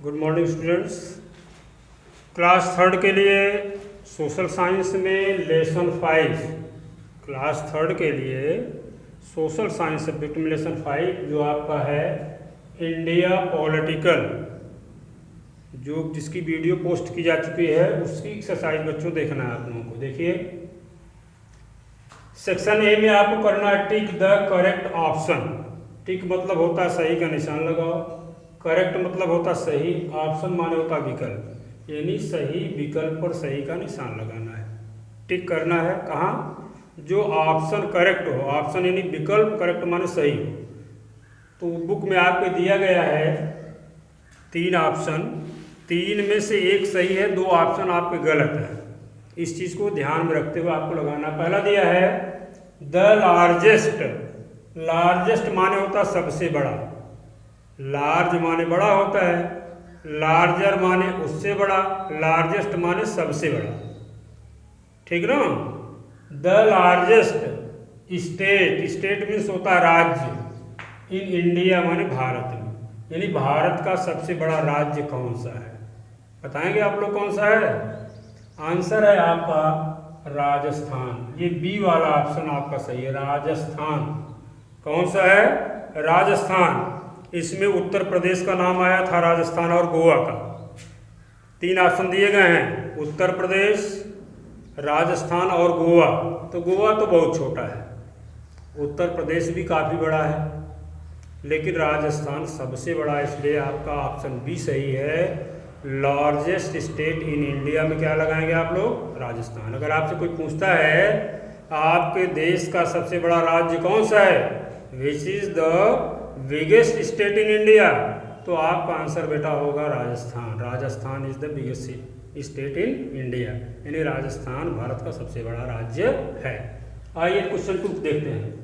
Good morning students. Class third के लिए social science में लेसन 5, क्लास थर्ड के लिए सोशल साइंस सब्जेक्ट में लेसन 5 जो आपका है इंडिया पॉलिटिकल, जो जिसकी वीडियो पोस्ट की जा चुकी है उसकी एक्सरसाइज बच्चों देखना है आप लोगों को। देखिए सेक्शन ए में आपको करना है टिक द करेक्ट ऑप्शन। टिक मतलब होता है सही का निशान लगाओ, करेक्ट मतलब होता सही, ऑप्शन माने होता विकल्प, यानी सही विकल्प पर सही का निशान लगाना है। टिक करना है कहाँ? जो ऑप्शन करेक्ट हो, ऑप्शन यानी विकल्प करेक्ट माने सही हो। तो बुक में आपको दिया गया है 3 ऑप्शन, 3 में से एक सही है, 2 ऑप्शन आपके गलत है। इस चीज़ को ध्यान में रखते हुए आपको लगाना। पहला दिया है द लार्जेस्ट, लार्जेस्ट माने होता सबसे बड़ा, लार्ज माने बड़ा होता है, लार्जर माने उससे बड़ा, लार्जेस्ट माने सबसे बड़ा, ठीक ना। The largest state, state means होता है राज्य, इन इंडिया माने भारत में, यानी भारत का सबसे बड़ा राज्य कौन सा है? बताएंगे आप लोग कौन सा है? आंसर है आपका राजस्थान। ये बी वाला ऑप्शन आपका सही है, राजस्थान। कौन सा है? राजस्थान। इसमें उत्तर प्रदेश का नाम आया था, राजस्थान और गोवा का। 3 ऑप्शन दिए गए हैं, उत्तर प्रदेश, राजस्थान और गोवा। तो गोवा तो बहुत छोटा है, उत्तर प्रदेश भी काफ़ी बड़ा है, लेकिन राजस्थान सबसे बड़ा है, इसलिए आपका ऑप्शन बी सही है। लार्जेस्ट स्टेट इन इंडिया में क्या लगाएंगे आप लोग? राजस्थान। अगर आपसे कोई पूछता है आपके देश का सबसे बड़ा राज्य कौन सा है, which is the biggest state in India, तो आपका आंसर बेटा होगा Rajasthan. Rajasthan is the biggest state in India, यानी राजस्थान भारत का सबसे बड़ा राज्य है। आइए क्वेश्चन 2 देखते हैं।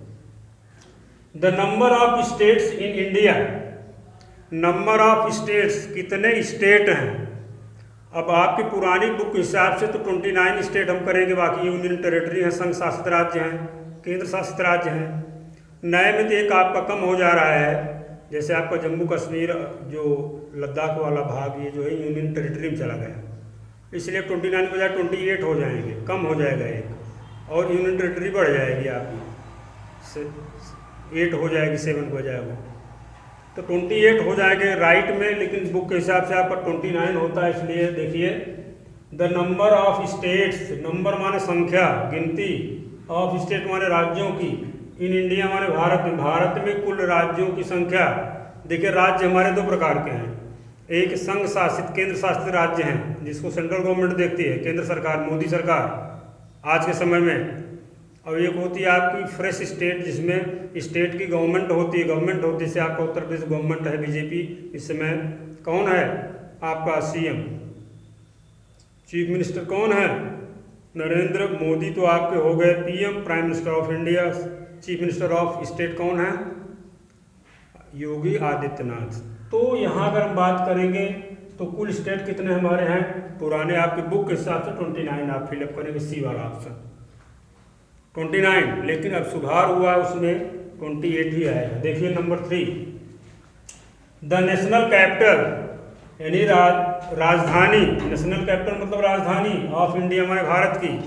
The number of states in India, number of states, कितने स्टेट हैं? अब आपकी पुरानी बुक के हिसाब से तो 29 स्टेट हम करेंगे, बाकी यूनियन टेरिटरी हैं, संघ शासित राज्य हैं, केंद्र शासित राज्य हैं। नए में तो एक आपका कम हो जा रहा है, जैसे आपका जम्मू कश्मीर जो लद्दाख वाला भाग ये जो है यूनियन टेरिटरी में चला गया, इसलिए 29 के बजाय 28 हो जाएंगे, कम हो जाएगा एक, और यूनियन टेरिटरी बढ़ जाएगी आपकी, 8 हो जाएगी, 7 हो जाएगा, तो 28 हो जाएंगे राइट में, लेकिन बुक के हिसाब से आपका 29 होता है। इसलिए देखिए the number of states, number माने संख्या, गिनती, ऑफ स्टेट माने राज्यों की, इन इंडिया माने भारत में, भारत में कुल राज्यों की संख्या। देखिए राज्य हमारे 2 प्रकार के हैं, एक संघ शासित केंद्र शासित राज्य हैं जिसको सेंट्रल गवर्नमेंट देखती है, केंद्र सरकार, मोदी सरकार आज के समय में, और एक होती है आपकी फ्रेश स्टेट जिसमें स्टेट की गवर्नमेंट होती है, जैसे आपका उत्तर प्रदेश गवर्नमेंट है बीजेपी, इस समय कौन है आपका सीएम, चीफ मिनिस्टर कौन है? नरेंद्र मोदी तो आपके हो गए PM, prime minister of India. Chief minister of state कौन है? योगी आदित्यनाथ। तो यहाँ अगर हम बात करेंगे तो कुल स्टेट कितने हमारे हैं? पुराने आपकी बुक के हिसाब से 29 आप फिलअप करेंगे, सी वाला ऑप्शन 29, लेकिन अब सुधार हुआ है उसमें 28 ही आएगा। देखिए नंबर 3, द नेशनल कैपिटल, यानी राजधानी, नेशनल कैपिटल मतलब राजधानी ऑफ इंडिया हमारे भारत की,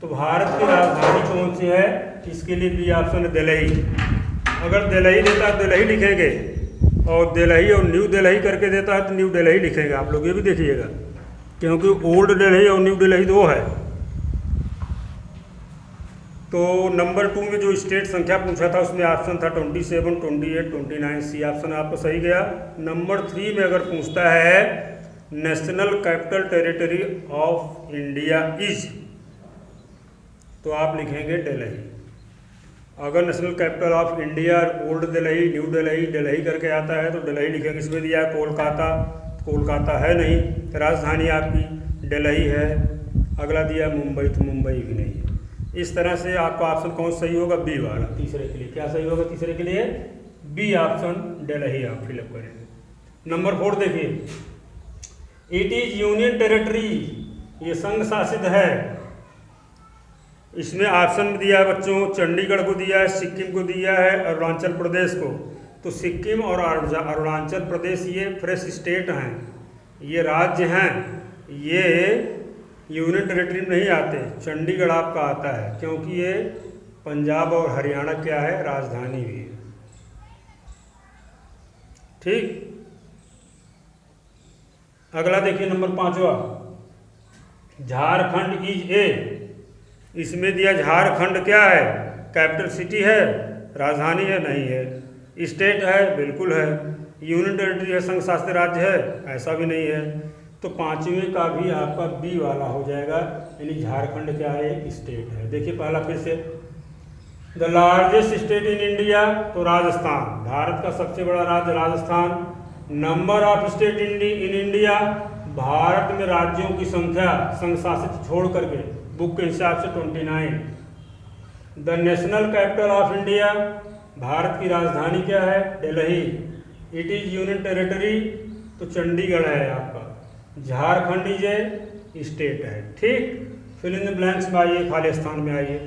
तो भारत की राजधानी कौन सी है? इसके लिए भी ऑप्शन है दिल्ली। अगर दिल्ली देता है दिल्ली लिखेंगे, और दिल्ली और न्यू दिल्ली करके देता है तो न्यू दिल्ली लिखेंगे। आप लोग ये भी देखिएगा, क्योंकि ओल्ड दिल्ली और न्यू दिल्ली 2 है। तो नंबर 2 में जो स्टेट संख्या पूछा था उसमें ऑप्शन था 27, 28, 29, सी ऑप्शन आपको सही गया। नंबर 3 में अगर पूछता है national capital territory of India is, तो आप लिखेंगे दिल्ली। अगर national capital of India old Delhi, new Delhi, Delhi करके आता है तो दिल्ली लिखेंगे। इसमें दिया है कोलकाता, कोलकाता है नहीं, राजधानी आपकी दिल्ली है। अगला दिया मुंबई, तो मुंबई भी नहीं है। इस तरह से आपका ऑप्शन कौन सही होगा? बी वाला। तीसरे के लिए क्या सही होगा? तीसरे के लिए बी ऑप्शन दिल्ली आप फिलअप करेंगे। नंबर 4 देखिए, इट इज यूनियन टेरिटरी, ये संघ शासित है। इसमें ऑप्शन दिया है बच्चों, चंडीगढ़ को दिया है, सिक्किम को दिया है, अरुणाचल प्रदेश को। तो सिक्किम और अरुणाचल प्रदेश ये फ्रेश स्टेट हैं, ये राज्य हैं, ये यूनियन टेरिटरी में नहीं आते। चंडीगढ़ आपका आता है क्योंकि ये पंजाब और हरियाणा क्या है, राजधानी भी है। ठीक, अगला देखिए नंबर 5वां, झारखंड इज ए। इसमें दिया झारखंड क्या है, कैपिटल सिटी है, राजधानी है, नहीं है। स्टेट है, बिल्कुल है। यूनियन टेरिटरी है, संघ शासित राज्य है, ऐसा भी नहीं है। तो 5वें का भी आपका बी वाला हो जाएगा, यानी झारखंड क्या है, एक स्टेट है। देखिए पहला फिर से, the largest state in India, तो राजस्थान, भारत का सबसे बड़ा राज्य Rajasthan. Number of state in India, Bharat में राज्यों की संख्या संघ शासित छोड़ करके बुक के हिसाब से 29। The national capital of India, Bharat की राजधानी क्या है, Delhi. It is union territory, तो चंडीगढ़ है आपका। झारखंड इज ए स्टेट है। ठीक, फिल इन द ब्लैंक्स में आइए, खाली स्थान में आइए।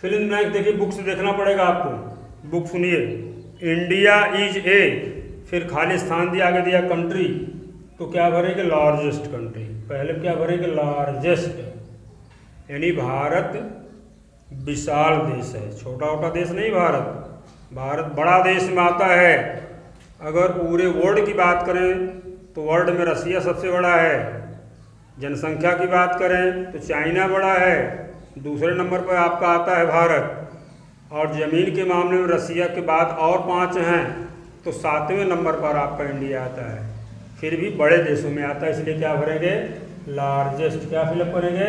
फिल इन ब्लैंक देखिए, बुक से देखना पड़ेगा आपको। बुक सुनिए, इंडिया इज ए, फिर खाली स्थान दिया, आगे दिया कंट्री, तो क्या भरेंगे, लार्जेस्ट कंट्री। पहले क्या भरेंगे, लार्जेस्ट, यानी भारत विशाल देश है, छोटा छोटा देश नहीं भारत। भारत बड़ा देश में आता है। अगर पूरे वर्ल्ड की बात करें तो वर्ल्ड में रसिया सबसे बड़ा है। जनसंख्या की बात करें तो चाइना बड़ा है, दूसरे नंबर पर आपका आता है भारत। और ज़मीन के मामले में रसिया के बाद और 5 हैं, तो 7वें नंबर पर आपका इंडिया आता है। फिर भी बड़े देशों में आता है, इसलिए क्या भरेंगे, लार्जेस्ट। क्या फिलअप करेंगे,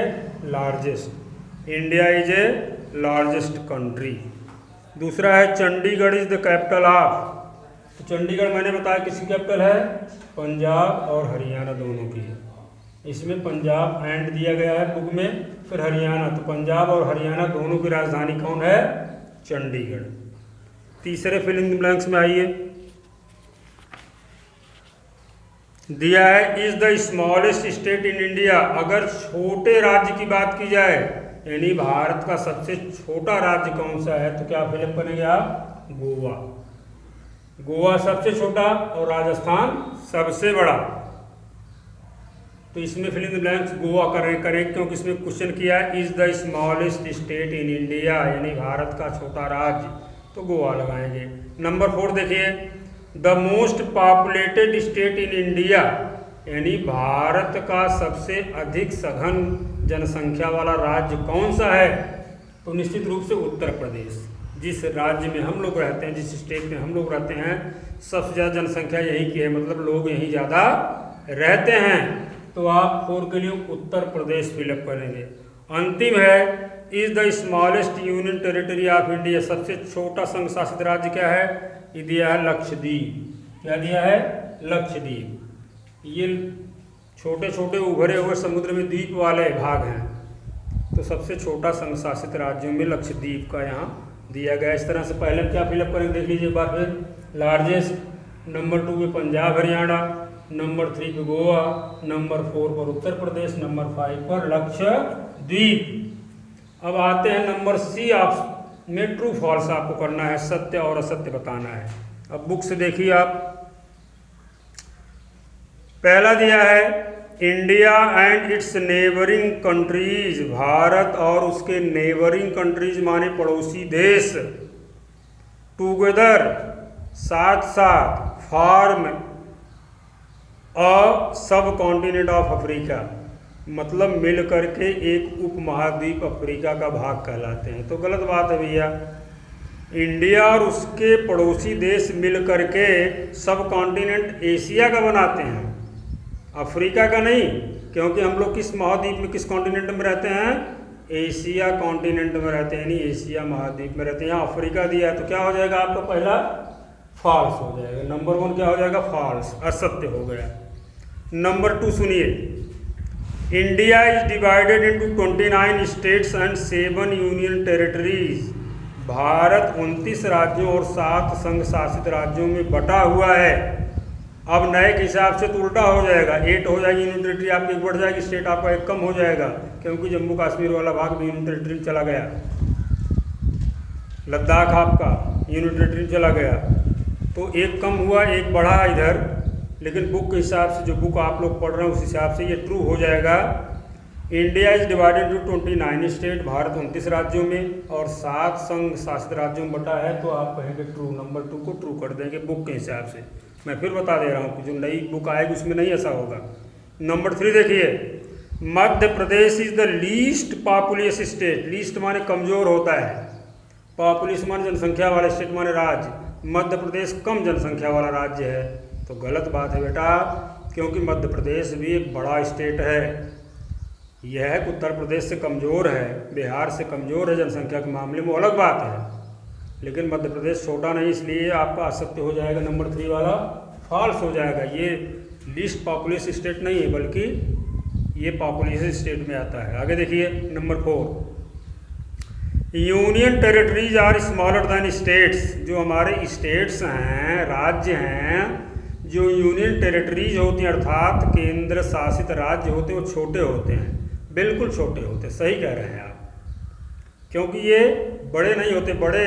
largest. India is a largest country. दूसरा है Chandigarh is the capital of, तो चंडीगढ़ मैंने बताया किसकी कैपिटल है, पंजाब और हरियाणा दोनों की। इसमें पंजाब एंड दिया गया है बुक में, फिर हरियाणा, तो पंजाब और हरियाणा दोनों की राजधानी कौन है, चंडीगढ़। तीसरे फिल इन द ब्लैंक्स में आइए, दिया है is the smallest state in India. अगर छोटे राज्य की बात की जाए, यानी भारत का सबसे छोटा राज्य कौन सा है, तो क्या फिलअप करेंगे आप, गोवा। गोवा सबसे छोटा और राजस्थान सबसे बड़ा, तो इसमें fill in the blanks Goa करें क्योंकि इसमें क्वेश्चन किया है is the smallest state in India, यानी भारत का छोटा राज्य, तो गोवा लगाएंगे। नंबर 4 देखिए, the most populated state in India, यानी भारत का सबसे अधिक सघन जनसंख्या वाला राज्य कौन सा है, तो निश्चित रूप से उत्तर प्रदेश। जिस राज्य में हम लोग रहते हैं, जिस स्टेट में हम लोग रहते हैं, सबसे ज़्यादा जनसंख्या यहीं की है, मतलब लोग यहीं ज़्यादा रहते हैं, तो आप 4 के लिए उत्तर प्रदेश फिलअप करेंगे। अंतिम है is the smallest union territory of India, सबसे छोटा संघ शासित राज्य क्या है, ये दिया है लक्षद्वीप। क्या दिया है, लक्षद्वीप। ये छोटे छोटे उभरे हुए समुद्र में द्वीप वाले भाग हैं, तो सबसे छोटा संघ शासित राज्यों में लक्षद्वीप का यहाँ दिया गया। इस तरह से पहले क्या फिलअप करेंगे देख लीजिए एक बार फिर। लार्जेस्ट, नंबर 2 पे पंजाब हरियाणा, नंबर 3 पे गोवा, नंबर 4 पर उत्तर प्रदेश, नंबर 5 पर लक्षद्वीप। अब आते हैं नंबर सी ऑप्शन में, ट्रू फॉल्स आपको करना है, सत्य और असत्य बताना है। अब बुक से देखिए आप, पहला दिया है India and it's neighbouring countries, Bharat और उसके नेबरिंग कंट्रीज माने पड़ोसी देश, टुगेदर साथ साथ, फॉर्म अ सब कॉन्टिनेंट ऑफ अफ्रीका, मतलब मिल करके एक उपमहाद्वीप अफ्रीका का भाग कहलाते हैं। तो गलत बात है भैया, इंडिया और उसके पड़ोसी देश मिल करके सब कॉन्टिनेंट एशिया का बनाते हैं, अफ्रीका का नहीं, क्योंकि हम लोग किस महाद्वीप में, किस कॉन्टिनेंट में रहते हैं, एशिया कॉन्टिनेंट में रहते हैं, यानी एशिया महाद्वीप में रहते हैं। यहाँ अफ्रीका दिया है, तो क्या हो जाएगा आपका पहला, फॉल्स हो जाएगा। नंबर 1 क्या हो जाएगा, फॉल्स, असत्य हो गया। नंबर 2 सुनिए, India is divided into 29 states and 7 union territories, Bharat 29 राज्यों और 7 संघ शासित राज्यों में बटा हुआ है। अब नए के हिसाब से तो उल्टा हो जाएगा, 8 हो जाएगी, यूनियन टेरिटरी आपकी एक बढ़ जाएगी, स्टेट आपका एक कम हो जाएगा, क्योंकि जम्मू कश्मीर वाला भाग भी यूनियन टेरिटरी में चला गया, लद्दाख आपका यूनियन टेरिटरी में चला गया, तो एक कम हुआ एक बढ़ा इधर। लेकिन बुक के हिसाब से, जो बुक आप लोग पढ़ रहे हैं उस हिसाब से ये ट्रू हो जाएगा। India is divided to 29 state, Bharat 29 राज्यों में और 7 संघ शासित राज्यों में बटा है, तो आप कहेंगे ट्रू, नंबर 2 को ट्रू कर देंगे बुक के हिसाब से। मैं फिर बता दे रहा हूँ कि जो नई बुक आएगी उसमें नहीं ऐसा होगा। नंबर 3 देखिए, Madhya Pradesh is the least populous state. Least माने कमजोर होता है, पॉपुलस माने जनसंख्या वाला, स्टेट माने राज्य। मध्य प्रदेश कम जनसंख्या वाला राज्य है, तो गलत बात है बेटा, क्योंकि मध्य प्रदेश भी एक बड़ा स्टेट है। यह है कि उत्तर प्रदेश से कमज़ोर है, बिहार से कमज़ोर है जनसंख्या के मामले में, अलग बात है, लेकिन मध्य प्रदेश छोटा नहीं, इसलिए आपका असत्य हो जाएगा, नंबर 3 वाला फॉल्स हो जाएगा। ये लीस्ट पॉपुलस स्टेट नहीं है, बल्कि ये पॉपुलेशन स्टेट में आता है। आगे देखिए number 4, union territories are smaller than states. जो हमारे स्टेट्स हैं, राज्य हैं, जो यूनियन टेरिटरीज होती हैं अर्थात केंद्र शासित राज्य होते हैं, वो छोटे होते हैं, बिल्कुल छोटे होते हैं। सही कह रहे हैं आप, क्योंकि ये बड़े नहीं होते, बड़े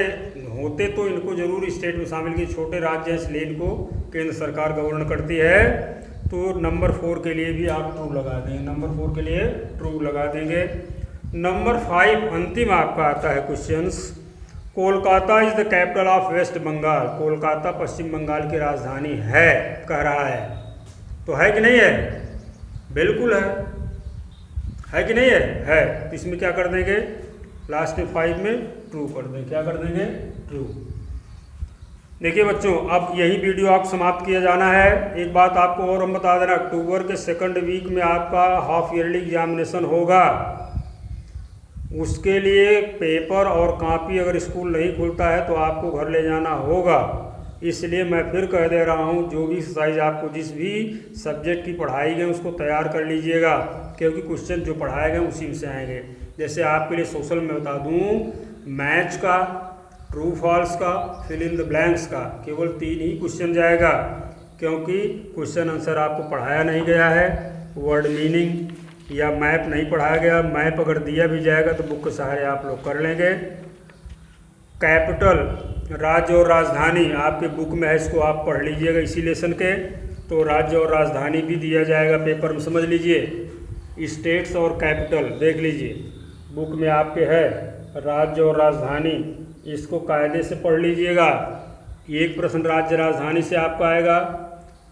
होते तो इनको जरूर स्टेट में शामिल किए, छोटे राज्य हैं इसलिए इनको केंद्र सरकार गवर्न करती है। तो नंबर 4 के लिए भी आप ट्रू लगा देंगे, नंबर 4 के लिए ट्रू लगा देंगे। नंबर 5 अंतिम आपका आता है questions. Kolkata is the capital of West Bengal. Kolkata Paschim Bangal की राजधानी है, कह रहा है, तो है कि नहीं है? बिल्कुल है कि नहीं है? है। तो इसमें क्या कर देंगे, लास्ट में 5 में ट्रू कर देंगे। क्या कर देंगे? ट्रू। देखिए बच्चों, अब यही वीडियो आप समाप्त किया जाना है। एक बात आपको और हम बता देना, अक्टूबर के 2nd वीक में आपका हाफ ईयरली एग्जामिनेशन होगा। उसके लिए पेपर और कॉपी अगर स्कूल नहीं खुलता है तो आपको घर ले जाना होगा। इसलिए मैं फिर कह दे रहा हूँ, जो भी एक्सरसाइज आपको जिस भी सब्जेक्ट की पढ़ाई गई उसको तैयार कर लीजिएगा, क्योंकि क्वेश्चन जो पढ़ाए गए उसी में से आएंगे। जैसे आपके लिए सोशल में बता दूँ, मैथ्स का, ट्रू फॉल्स का, फिल इन द ब्लैंक्स का केवल 3 ही क्वेश्चन जाएगा, क्योंकि क्वेश्चन आंसर आपको पढ़ाया नहीं गया है, वर्ड मीनिंग या मैप नहीं पढ़ाया गया। मैप अगर दिया भी जाएगा तो बुक के सहारे आप लोग कर लेंगे। कैपिटल, राज्य और राजधानी आपके बुक में है, इसको आप पढ़ लीजिएगा इसी लेसन के। तो राज्य और राजधानी भी दिया जाएगा पेपर में, समझ लीजिए। स्टेट्स और कैपिटल देख लीजिए, बुक में आपके है राज्य और राजधानी, इसको कायदे से पढ़ लीजिएगा। एक प्रश्न राज्य राजधानी से आपका आएगा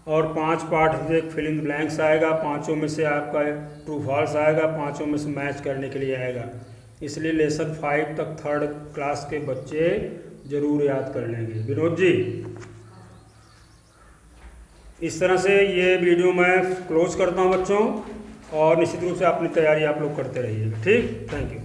और 5 पार्ट से एक फिल इन द ब्लैंक्स आएगा, 5 में से आपका ट्रू फॉल्स आएगा, 5 में से मैच करने के लिए आएगा। इसलिए लेसन 5 तक 3rd क्लास के बच्चे जरूर याद कर लेंगे। विनोद जी, इस तरह से ये वीडियो मैं क्लोज करता हूँ बच्चों, और निश्चित रूप से अपनी तैयारी आप लोग करते रहिएगा। ठीक, थैंक यू।